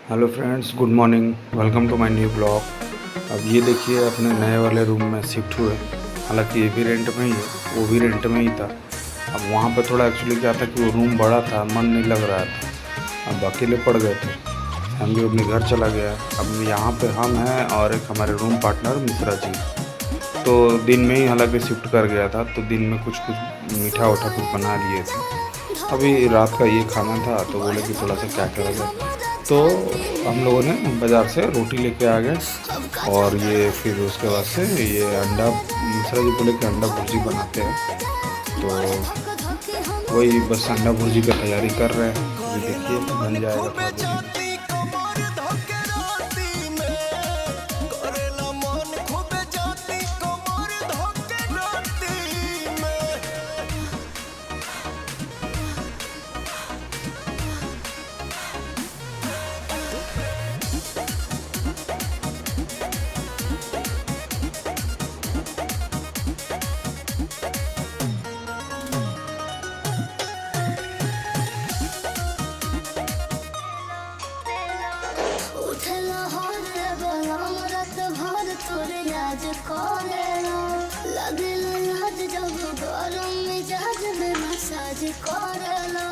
Hello friends, good morning. Welcome to my new blog. अब ये देखिए, अपने नए वाले रूम में शिफ्ट हुए। हालांकि ये भी रेंट में ही है, वो भी रेंट में ही था। अब वहाँ पे थोड़ा एक्चुअली क्या था कि वो रूम बड़ा था, मन नहीं लग रहा था। अब अकेले पड़ गए थे, हम भी अपने घर चला गया। अब यहाँ पे हम हैं और एक हमारे रूम पार्टनर मिश्रा जी। तो दिन में ही हालांकि शिफ्ट कर गया था, तो दिन में कुछ मीठा उठा कुछ बना लिए थे। अभी रात का ये खाना था, तो बोले कि थोड़ा सा क्या करा जाए। तो हम लोगों ने बाज़ार से रोटी लेके आ गए, और ये फिर उसके बाद से ये अंडा, मिश्रा जी बोले कि अंडा भुर्जी बनाते हैं। तो वही बस अंडा भुर्जी की तैयारी कर रहे हैं। ये देखिए बन जाएगा थोड़ा देर में। लगेला याद जब गरम मिजाज में मसाज करेला।